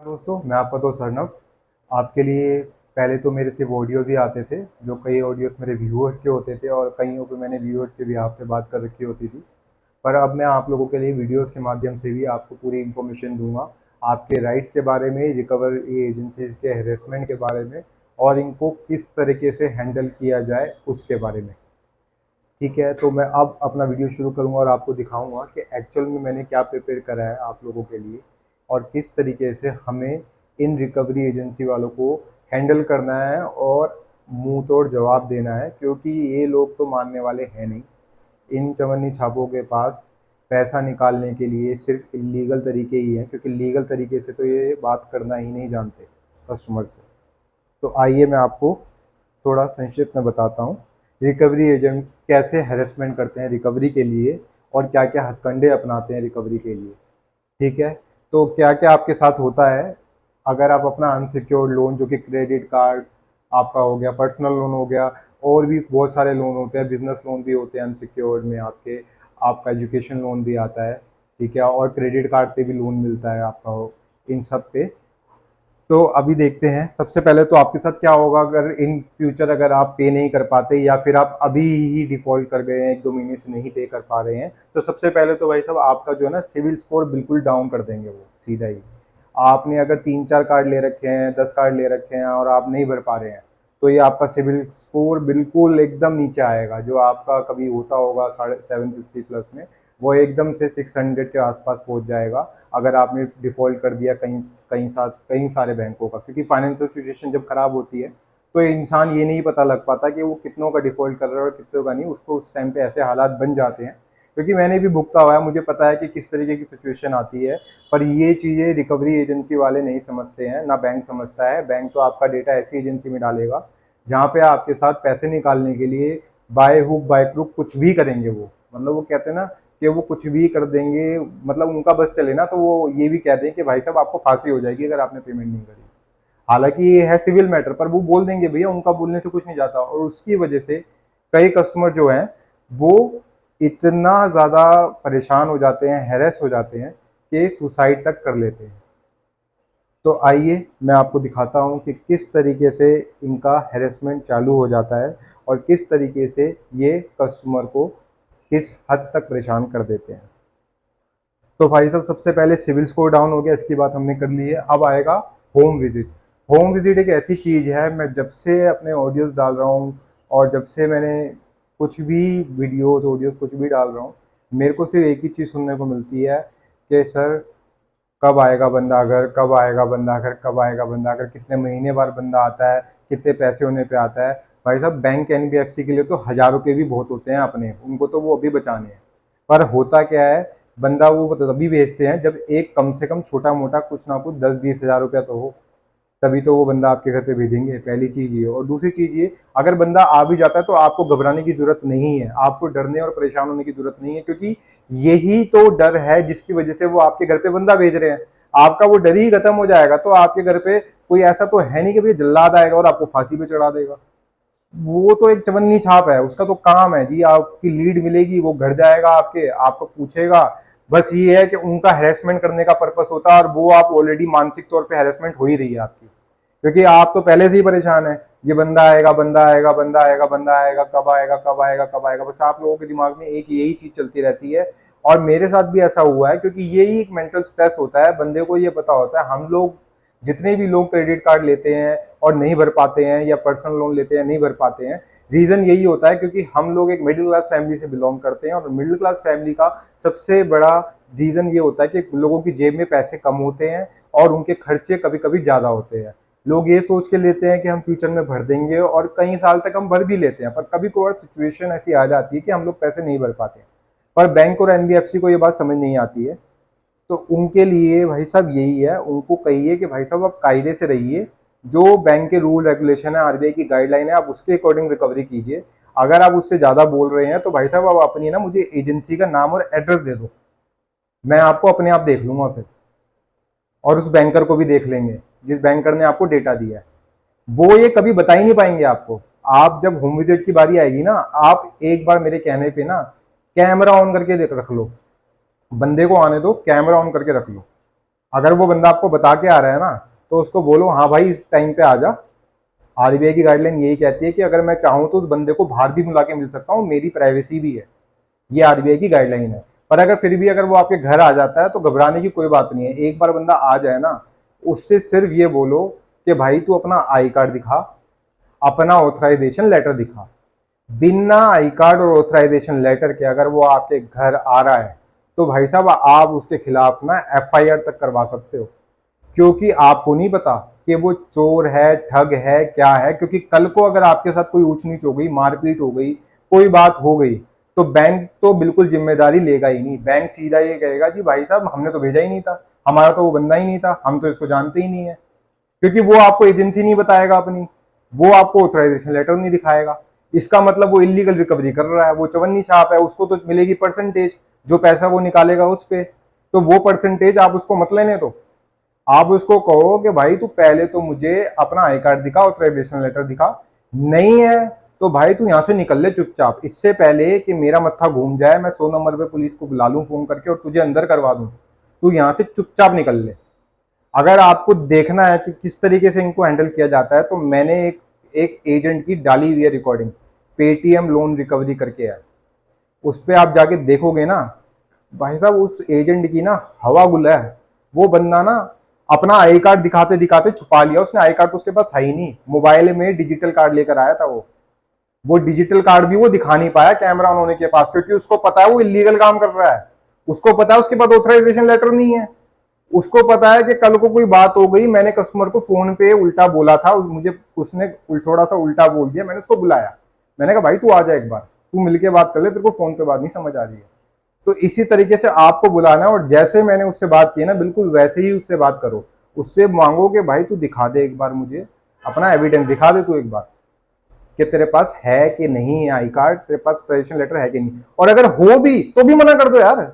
दोस्तों, मैं आपका दोस्त अर्नव आपके लिए। पहले तो मेरे सिर्फ ऑडियोज़ ही आते थे, जो कई ऑडियोज़ मेरे व्यूअर्स के होते थे और कईयों पे मैंने व्यूअर्स के बिहाफ़ पे बात कर रखी होती थी। पर अब मैं आप लोगों के लिए वीडियोज़ के माध्यम से भी आपको पूरी इन्फॉर्मेशन दूँगा, आपके राइट्स के बारे में, रिकवरी एजेंसीज़ के हैरेसमेंट के बारे में और इनको किस तरीके से हैंडल किया जाए उसके बारे में। ठीक है, तो मैं अब अपना वीडियो शुरू करूँगा और आपको दिखाऊँगा कि एक्चुअल में मैंने क्या प्रिपेयर करा है आप लोगों के लिए और किस तरीके से हमें इन रिकवरी एजेंसी वालों को हैंडल करना है और मुँह तोड़ जवाब देना है, क्योंकि ये लोग तो मानने वाले हैं नहीं। इन चवन्नी छापों के पास पैसा निकालने के लिए सिर्फ इल्लीगल तरीके ही हैं, क्योंकि लीगल तरीके से तो ये बात करना ही नहीं जानते कस्टमर से। तो आइए मैं आपको थोड़ा संक्षिप्त में बताता हूँ रिकवरी एजेंट कैसे हैरेसमेंट करते हैं रिकवरी के लिए और क्या क्या हथकंडे अपनाते हैं रिकवरी के लिए। ठीक है, तो क्या क्या आपके साथ होता है अगर आप अपना अनसिक्योर्ड लोन, जो कि क्रेडिट कार्ड आपका हो गया, पर्सनल लोन हो गया, और भी बहुत सारे लोन होते हैं, बिजनेस लोन भी होते हैं अनसिक्योर्ड में आपके, आपका एजुकेशन लोन भी आता है। ठीक है, और क्रेडिट कार्ड पे भी लोन मिलता है आपका, इन सब पे। तो अभी देखते हैं, सबसे पहले तो आपके साथ क्या होगा अगर इन फ्यूचर अगर आप पे नहीं कर पाते या फिर आप अभी ही डिफ़ॉल्ट कर गए हैं, 1-2 महीने से नहीं पे कर पा रहे हैं, तो सबसे पहले तो भाई साहब आपका जो है ना सिविल स्कोर बिल्कुल डाउन कर देंगे वो सीधा ही। आपने अगर 3-4 कार्ड ले रखे हैं, 10 कार्ड ले रखे हैं और आप नहीं भर पा रहे हैं, तो ये आपका सिविल स्कोर बिल्कुल एकदम नीचे आएगा। जो आपका कभी होता होगा 750 प्लस में, वो एकदम से 600 के आसपास पहुंच जाएगा अगर आपने डिफ़ॉल्ट कर दिया कई सारे बैंकों का। क्योंकि फाइनेंशियल सिचुएशन जब ख़राब होती है तो इंसान ये नहीं पता लग पाता कि वो कितनों का डिफ़ॉल्ट कर रहा है और कितनों का नहीं, उसको उस टाइम पे ऐसे हालात बन जाते हैं। क्योंकि मैंने भी भुगता हुआ है, मुझे पता है कि किस तरीके की सिचुएशन आती है। पर ये चीज़ें रिकवरी एजेंसी वाले नहीं समझते हैं, ना बैंक समझता है। बैंक तो आपका डेटा ऐसी एजेंसी में डालेगा जहाँ पे आपके साथ पैसे निकालने के लिए बाय हुक बाय क्रुक कुछ भी करेंगे वो। मतलब वो कहते हैं ना कि वो कुछ भी कर देंगे, मतलब उनका बस चले ना तो वो ये भी कह दें कि भाई साहब आपको फांसी हो जाएगी अगर आपने पेमेंट नहीं करी। हालांकि ये है सिविल मैटर, पर वो बोल देंगे भैया, उनका बोलने से कुछ नहीं जाता। और उसकी वजह से कई कस्टमर जो हैं वो इतना ज़्यादा परेशान हो जाते हैं, हैरेस हो जाते हैं कि सुसाइड तक कर लेते हैं। तो आइए मैं आपको दिखाता हूँ कि किस तरीके से इनका हैरेसमेंट चालू हो जाता है और किस तरीके से ये कस्टमर को किस हद तक परेशान कर देते हैं। तो भाई साहब सबसे पहले सिविल स्कोर डाउन हो गया, इसकी बात हमने कर ली है। अब आएगा होम विजिट। होम विजिट एक ऐसी चीज़ है, मैं जब से अपने ऑडियोज़ डाल रहा हूँ और जब से मैंने कुछ भी वीडियोज़ ऑडियोज़ कुछ भी डाल रहा हूँ, मेरे को सिर्फ एक ही चीज़ सुनने को मिलती है कि सर कब आएगा बंदा घर, कब आएगा बंदा घर, कब आएगा बंदा घर, कितने महीने बाद बंदा आता है, कितने पैसे होने पे आता है। भाई साहब बैंक एनबीएफसी के लिए तो हज़ारों के भी बहुत होते हैं अपने, उनको तो वो अभी बचाने हैं। पर होता क्या है, बंदा वो तभी भेजते हैं जब एक कम से कम छोटा मोटा कुछ ना कुछ 10-20 हज़ार रुपया तो हो, तभी तो वो बंदा आपके घर पे भेजेंगे। पहली चीज़ ये। और दूसरी चीज़ ये, अगर बंदा आ भी जाता है तो आपको घबराने की ज़रूरत नहीं है, आपको डरने और परेशान होने की ज़रूरत नहीं है, क्योंकि यही तो डर है जिसकी वजह से वो आपके घर पे बंदा भेज रहे हैं। आपका वो डर ही खत्म हो जाएगा तो आपके घर पे कोई ऐसा तो है नहीं कि भैया जल्लाद आएगा और आपको फांसी पे चढ़ा देगा। वो तो एक चवन्नी छाप है, उसका तो काम है जी, आपकी लीड मिलेगी, वो घर जाएगा आपके, आपको पूछेगा। बस ये है कि उनका हैरेसमेंट करने का पर्पस होता है और वो आप ऑलरेडी मानसिक तौर पे हैरेसमेंट हो ही रही है आपकी, क्योंकि आप तो पहले से ही परेशान है। ये बंदा आएगा, बंदा आएगा, बंदा आएगा, बंदा आएगा, कब आएगा, कब आएगा, कब आएगा, बस आप लोगों के दिमाग में एक यही चीज चलती रहती है। और मेरे साथ भी ऐसा हुआ है, क्योंकि यही एक मेंटल स्ट्रेस होता है। बंदे को ये पता होता है, हम लोग जितने भी लोग क्रेडिट कार्ड लेते हैं और नहीं भर पाते हैं या पर्सनल लोन लेते हैं नहीं भर पाते हैं, रीजन यही होता है क्योंकि हम लोग एक मिडिल क्लास फैमिली से बिलोंग करते हैं। और मिडिल क्लास फैमिली का सबसे बड़ा रीजन ये होता है कि लोगों की जेब में पैसे कम होते हैं और उनके खर्चे कभी कभी ज्यादा होते हैं। लोग ये सोच के लेते हैं कि हम फ्यूचर में भर देंगे और कई साल तक हम भर भी लेते हैं, पर कभी कोई सिचुएशन ऐसी आ जाती है कि हम लोग पैसे नहीं भर पाते। पर बैंक और एनबीएफसी को ये बात समझ नहीं आती है। तो उनके लिए भाई साहब यही है, उनको कहिए कि भाई साहब आप कायदे से रहिए, जो बैंक के रूल रेगुलेशन है, आरबीआई की गाइडलाइन है, आप उसके अकॉर्डिंग रिकवरी कीजिए। अगर आप उससे ज़्यादा बोल रहे हैं तो भाई साहब आप अपनी ना मुझे एजेंसी का नाम और एड्रेस दे दो, मैं आपको अपने आप देख लूंगा फिर। और उस बैंकर को भी देख लेंगे जिस बैंकर ने आपको डेटा दिया है। वो ये कभी बता ही नहीं पाएंगे आपको। आप जब होम विजिट की बारी आएगी ना, आप एक बार मेरे कहने पे ना कैमरा ऑन करके देख रख लो, बंदे को आने दो, कैमरा ऑन करके रख लो। अगर वो बंदा आपको बता के आ रहा है ना, तो उसको बोलो हाँ भाई इस टाइम पे आ जा। आरबीआई की गाइडलाइन यही कहती है कि अगर मैं चाहूँ तो उस बंदे को बाहर भी बुला के मिल सकता हूँ, मेरी प्राइवेसी भी है। ये आरबीआई की गाइडलाइन है। पर अगर फिर भी अगर वो आपके घर आ जाता है तो घबराने की कोई बात नहीं है। एक बार बंदा आ जाए ना, उससे सिर्फ ये बोलो कि भाई तू अपना आई कार्ड दिखा, अपना ऑथराइजेशन लेटर दिखा। बिना आई कार्ड और ऑथराइजेशन लेटर के अगर वो आपके घर आ रहा है तो भाई साहब आप उसके खिलाफ ना एफआईआर तक करवा सकते हो। क्योंकि आपको नहीं पता कि वो चोर है, ठग है, क्या है। क्योंकि कल को अगर आपके साथ कोई ऊंच नीच हो गई, मारपीट हो गई, कोई बात हो गई, तो बैंक तो बिल्कुल जिम्मेदारी लेगा ही नहीं। बैंक सीधा ये कहेगा जी भाई साहब हमने तो भेजा ही नहीं था, हमारा तो वो बंदा ही नहीं था, हम तो इसको जानते ही नहीं है। क्योंकि वो आपको एजेंसी नहीं बताएगा अपनी, वो आपको ऑथराइजेशन लेटर नहीं दिखाएगा। इसका मतलब वो इलीगल रिकवरी कर रहा है, वो चवन्नी छाप है, उसको तो मिलेगी परसेंटेज, जो पैसा वो निकालेगा उस पे। तो वो परसेंटेज आप उसको मत लेने दो। आप उसको कहो कि भाई तू पहले तो मुझे अपना आई कार्ड दिखा, ऑथराइजेशन लेटर दिखा। नहीं है तो भाई तू यहाँ से निकल ले चुपचाप, इससे पहले कि मेरा मत्था घूम जाए, मैं 100 नंबर पे पुलिस को बुला लूं फोन करके और तुझे अंदर करवा दूं। तू यहाँ से चुपचाप निकल ले। अगर आपको देखना है कि किस तरीके से इनको हैंडल किया जाता है, तो मैंने एक एजेंट की डाली हुई है रिकॉर्डिंग, पेटीएम लोन रिकवरी करके है। उस पर आप जाके देखोगे ना भाई साहब, उस एजेंट की ना हवा गुल है। वो बंदा ना अपना आई कार्ड दिखाते दिखाते छुपा लिया उसने। आई कार्ड तो उसके पास था ही नहीं, मोबाइल में डिजिटल कार्ड लेकर आया था वो डिजिटल कार्ड भी वो दिखा नहीं पाया कैमरा ऑन होने के पास, क्योंकि उसको पता है वो इलीगल काम कर रहा है। उसको पता है उसके पास ऑथराइजेशन लेटर नहीं है। उसको पता है कि कल को कोई बात हो गई, मैंने कस्टमर को फोन पे उल्टा बोला था, मुझे उसने थोड़ा सा उल्टा बोल दिया, मैंने उसको बुलाया, मैंने कहा भाई तू आ जा एक बार, तू मिलके बात कर ले, तेरे को फोन पे बात नहीं समझ आ रही है। तो इसी तरीके से आपको बुलाना है, और जैसे मैंने उससे बात की ना बिल्कुल वैसे ही उससे बात करो। उससे मांगो कि भाई तू दिखा दे एक बार, मुझे अपना एविडेंस दिखा दे तू एक बार, कि तेरे पास है कि नहीं है आई कार्ड, तेरे पास रजिस्ट्रेशन लेटर है कि नहीं। और अगर हो भी तो भी मना कर दो यार,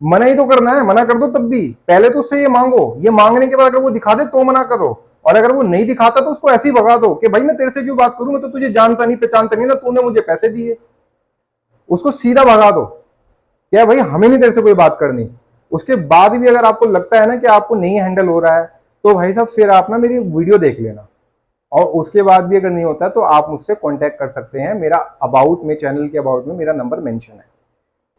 मना ही तो करना है, मना कर दो तब भी। पहले तो उससे ये मांगो, ये मांगने के बाद अगर वो दिखा दे तो मना करो। और अगर वो नहीं दिखाता तो उसको ऐसे ही भगा दो कि भाई मैं तेरे से क्यों बात करूं, मैं तो तुझे जानता नहीं पहचानता नहीं ना, तूने मुझे पैसे दिए। उसको सीधा भगा दो, क्या भाई हमें नहीं तेरे से कोई बात करनी। उसके बाद भी अगर आपको लगता है ना कि आपको नहीं हैंडल हो रहा है, तो भाई साहब फिर आप ना मेरी वीडियो देख लेना। और उसके बाद भी अगर नहीं होता है तो आप मुझसे कांटेक्ट कर सकते हैं। मेरा अबाउट में, चैनल के अबाउट में मेरा नंबर मेंशन है।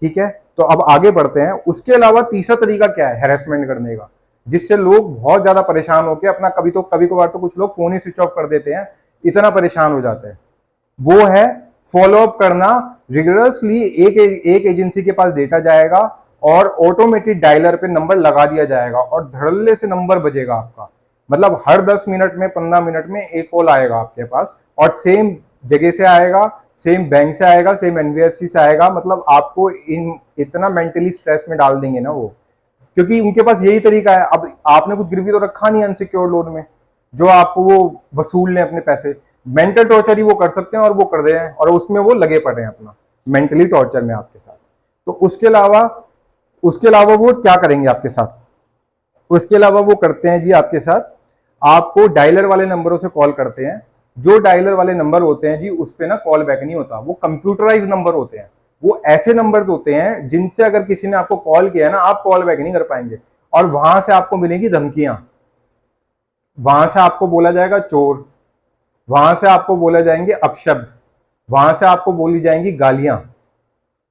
ठीक है, तो अब आगे बढ़ते हैं। उसके अलावा तीसरा तरीका क्या है हैरेसमेंट करने का, जिससे लोग बहुत ज्यादा परेशान होकर अपना कभी कभार तो कुछ लोग फोन ही स्विच ऑफ कर देते हैं, इतना परेशान हो जाते हैं। वो है फॉलो अप करना रिगरसली। एक एजेंसी के पास डेटा जाएगा और ऑटोमेटिक डायलर पे नंबर लगा दिया जाएगा और धड़ल्ले से नंबर बजेगा आपका। मतलब हर 10 मिनट में, 15 मिनट में एक कॉल आएगा आपके पास, और सेम जगह से आएगा, सेम बैंक से आएगा, सेम एनबीएफसी से आएगा। मतलब आपको इतना मेंटली स्ट्रेस में डाल देंगे ना वो, क्योंकि उनके पास यही तरीका है। अब आपने कुछ गिरवी तो रखा नहीं अनसिक्योर लोन में, जो आपको वो वसूल लें अपने पैसे। मेंटल टॉर्चर ही वो कर सकते हैं और वो कर रहे हैं, और उसमें वो लगे पड़े हैं अपना मेंटली टॉर्चर में आपके साथ। तो उसके अलावा वो क्या करेंगे आपके साथ, उसके अलावा वो करते हैं जी आपके साथ, आपको डायलर वाले नंबरों से कॉल करते हैं। जो डायलर वाले नंबर होते हैं जी, उस पे ना कॉल बैक नहीं होता, वो कंप्यूटराइज नंबर होते हैं। वो ऐसे नंबर्स होते हैं जिनसे अगर किसी ने आपको कॉल किया है ना, आप कॉल बैक नहीं कर पाएंगे। और वहां से आपको मिलेंगी धमकियां, वहां से आपको बोला जाएगा चोर, वहां से आपको बोले जाएंगे अपशब्द, वहां से आपको बोली जाएंगी गालियां।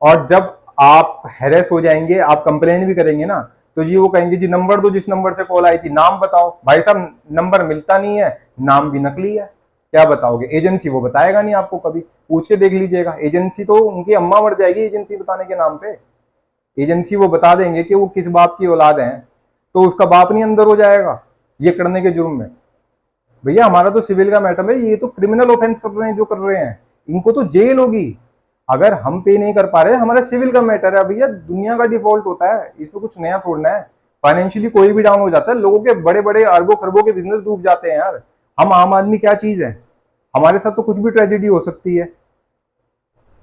और जब आप हैरेस हो जाएंगे, आप कंप्लेन भी करेंगे ना, तो जी वो कहेंगे जी नंबर दो जिस नंबर से कॉल आई थी, नाम बताओ। भाई साहब नंबर मिलता नहीं है, नाम भी नकली है, क्या बताओगे। एजेंसी वो बताएगा नहीं आपको, कभी पूछ के देख लीजिएगा। एजेंसी तो उनकी अम्मा मर जाएगी एजेंसी बताने के नाम पे। एजेंसी वो बता देंगे कि वो किस बाप की औलाद है, तो उसका बाप नहीं अंदर हो जाएगा ये करने के जुर्म में। भैया हमारा तो सिविल का मैटर है, ये तो क्रिमिनल ऑफेंस कर रहे हैं जो कर रहे हैं, इनको तो जेल होगी। अगर हम पे नहीं कर पा रहे, हमारा सिविल का मैटर है भैया, दुनिया का डिफॉल्ट होता है, इसमें कुछ नया थोड़ना है। फाइनेंशियली कोई भी डाउन हो जाता है, लोगों के बड़े बड़े अरबों खरबों के बिजनेस डूब जाते हैं यार। हम आम आदमी क्या चीज है, हमारे साथ तो कुछ भी ट्रेजेडी हो सकती है।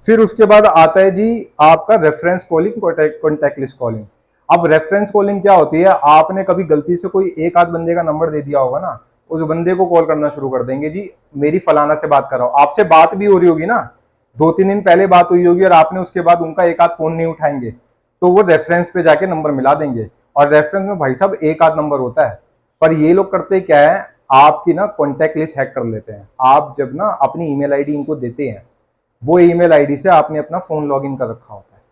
फिर उसके बाद आता है जी आपका reference calling, contact list calling. अब रेफरेंस कॉलिंग क्या होती है, आपने कभी गलती से कोई एक आध बंदे का नंबर दे दिया होगा ना, उस बंदे को कॉल करना शुरू कर देंगे जी, मेरी फलाना से बात कर रहा हूं। आपसे बात भी हो रही होगी ना, 2-3 दिन पहले बात हुई होगी, और आपने उसके बाद उनका एक आध फोन नहीं उठाएंगे, तो वो रेफरेंस पे जाके नंबर मिला देंगे और रेफरेंस में भाई साहब एक आध नंबर होता है। पर ये लोग करते क्या है, आपकी ना कॉन्टैक्ट लिस्ट हैक कर लेते हैं। आप जब ना अपनी ईमेल आईडी इनको देते हैं, वो ईमेल आईडी से आपने अपना फोन लॉगिन कर रखा होता है,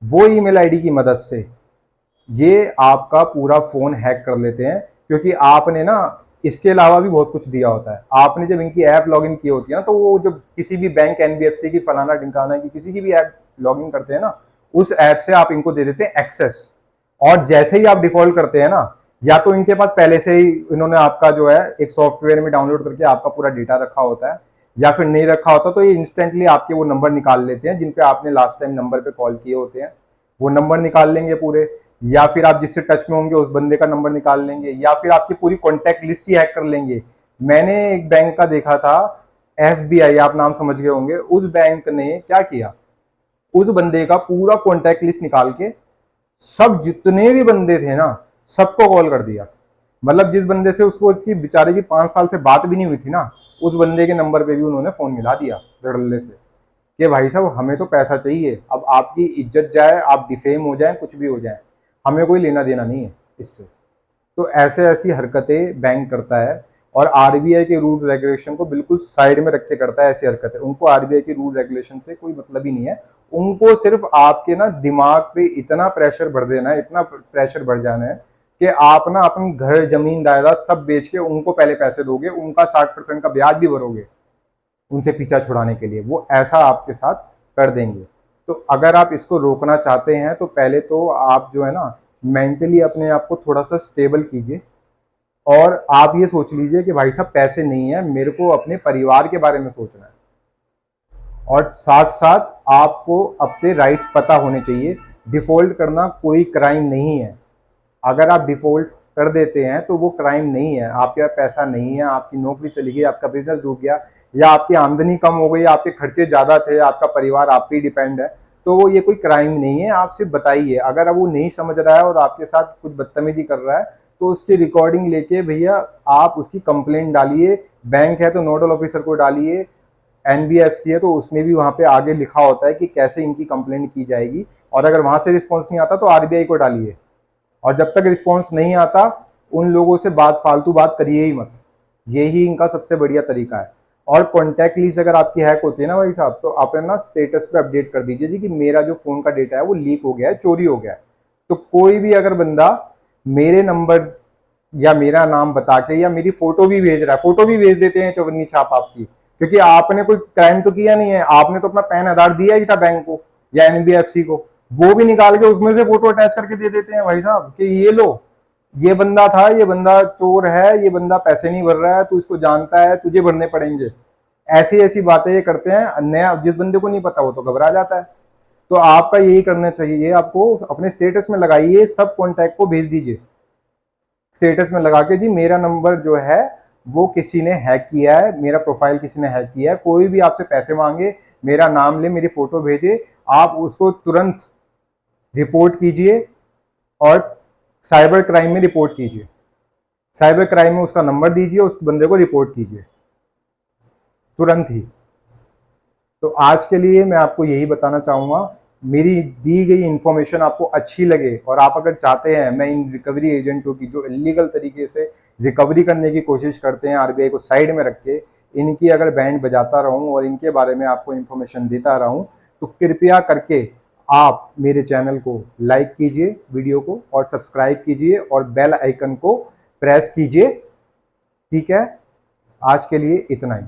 वो ईमेल आईडी की मदद से ये आपका पूरा फोन हैक कर लेते हैं। क्योंकि आपने ना इसके अलावा भी बहुत कुछ दिया होता है। आपने जब इनकी ऐप लॉगिन की होती है ना, तो वो जब किसी भी बैंक, एनबीएफसी की, फलाना ढिमकाना की, किसी की भी ऐप लॉगिन करते हैं ना, उस ऐप से आप इनको दे देते हैं एक्सेस। और जैसे ही आप डिफॉल्ट करते हैं ना, या तो इनके पास पहले से ही इन्होंने आपका जो है एक सॉफ्टवेयर में डाउनलोड करके आपका पूरा डेटा रखा होता है, या फिर नहीं रखा होता तो ये इंस्टेंटली आपके वो नंबर निकाल लेते हैं जिन पे आपने लास्ट टाइम नंबर पे कॉल किए होते हैं, वो नंबर निकाल लेंगे पूरे। या फिर आप जिससे टच में होंगे उस बंदे का नंबर निकाल लेंगे, या फिर आपकी पूरी कॉन्टैक्ट लिस्ट ही हैक कर लेंगे। मैंने एक बैंक का देखा था, एफबीआई, आप नाम समझ गए होंगे। उस बैंक ने क्या किया, उस बंदे का पूरा कॉन्टैक्ट लिस्ट निकाल के सब जितने भी बंदे थे ना, सबको कॉल कर दिया। मतलब जिस बंदे से उसको उसकी बेचारे की 5 साल से बात भी नहीं हुई थी ना, उस बंदे के नंबर पे भी उन्होंने फोन मिला दिया धड़ल्ले से कि भाई साहब हमें तो पैसा चाहिए, अब आपकी इज्जत जाए, आप डिफेम हो जाए, कुछ भी हो जाए, हमें कोई लेना देना नहीं है इससे। तो ऐसे ऐसी हरकतें बैंक करता है, और आरबीआई के रूल रेगुलेशन को बिल्कुल साइड में रख के करता है ऐसी हरकतें। उनको आरबीआई के रूल रेगुलेशन से कोई मतलब ही नहीं है। उनको सिर्फ आपके ना दिमाग पे इतना प्रेशर भर देना है, इतना प्रेशर भर जाना है कि आप ना अपनी घर, जमीन, जायदाद सब बेच के उनको पहले पैसे दोगे, उनका 60% का ब्याज भी भरोगे उनसे पीछा छुड़ाने के लिए। वो ऐसा आपके साथ कर देंगे। तो अगर आप इसको रोकना चाहते हैं तो पहले तो आप जो है ना मेंटली अपने आप को थोड़ा सा स्टेबल कीजिए, और आप ये सोच लीजिए कि भाई साहब पैसे नहीं है, मेरे को अपने परिवार के बारे में सोचना है, और साथ साथ आपको अपने राइट्स पता होने चाहिए। डिफॉल्ट करना कोई क्राइम नहीं है। अगर आप डिफॉल्ट कर देते हैं तो वो क्राइम नहीं है। आपके पास पैसा नहीं है, आपकी नौकरी चली गई, आपका बिजनेस डूब गया, या आपकी आमदनी कम हो गई, आपके खर्चे ज़्यादा थे, आपका परिवार आप पे डिपेंड है, तो वो ये कोई क्राइम नहीं है। आप सिर्फ बताइए। अगर वो नहीं समझ रहा है और आपके साथ कुछ बदतमीजी कर रहा है, तो उसकी रिकॉर्डिंग लेके भैया आप उसकी कंप्लेंट डालिए। बैंक है तो नोडल ऑफिसर को डालिए, एनबीएफसी है तो उसमें भी वहाँ पे आगे लिखा होता है कि कैसे इनकी कंप्लेंट की जाएगी। और अगर वहाँ से रिस्पॉन्स नहीं आता तो आरबीआई को डालिए। और जब तक रिस्पॉन्स नहीं आता, उन लोगों से फालतू बात करिए ही मत। यही इनका सबसे बढ़िया तरीका है। और कॉन्टैक्ट लिस्ट अगर आपकी हैक होती है ना भाई साहब, तो आप ना स्टेटस पे अपडेट कर दीजिए जी कि मेरा जो फोन का डेटा है वो लीक हो गया है, चोरी हो गया है। तो कोई भी अगर बंदा मेरे नंबर या मेरा नाम बता के या मेरी फोटो भी भेज रहा है, फोटो भी भेज देते हैं चवन्नी छाप आपकी, क्योंकि आपने कोई क्राइम तो किया नहीं है, आपने तो अपना पैन आधार दिया ही था बैंक को या एनबीएफसी को, वो भी निकाल के उसमें से फोटो अटैच करके दे देते हैं भाई साहब कि ये लो, ये बंदा था, ये बंदा चोर है, ये बंदा पैसे नहीं भर रहा है, तू इसको जानता है, तुझे भरने पड़ेंगे। ऐसी ऐसी बातें ये करते हैं। नया जिस बंदे को नहीं पता वो तो घबरा जाता है। तो आपका यही करना चाहिए, आपको अपने स्टेटस में लगाइए, सब कॉन्टैक्ट को भेज दीजिए स्टेटस में लगा के, जी मेरा नंबर जो है वो किसी ने हैक किया है, मेरा प्रोफाइल किसी ने हैक किया है। कोई भी आपसे पैसे मांगे, मेरा नाम ले, मेरी फोटो भेजे, आप उसको तुरंत रिपोर्ट कीजिए और साइबर क्राइम में रिपोर्ट कीजिए। साइबर क्राइम में उसका नंबर दीजिए, उस बंदे को रिपोर्ट कीजिए तुरंत ही। तो आज के लिए मैं आपको यही बताना चाहूँगा, मेरी दी गई इन्फॉर्मेशन आपको अच्छी लगे और आप अगर चाहते हैं मैं इन रिकवरी एजेंटों की जो इलीगल तरीके से रिकवरी करने की कोशिश करते हैं आरबीआई को साइड में रख के, इनकी अगर बैंड बजाता रहूं और इनके बारे में आपको इन्फॉर्मेशन देता रहूं, तो कृपया करके आप मेरे चैनल को लाइक कीजिए, वीडियो को, और सब्सक्राइब कीजिए और बेल आइकन को प्रेस कीजिए। ठीक है, आज के लिए इतना ही।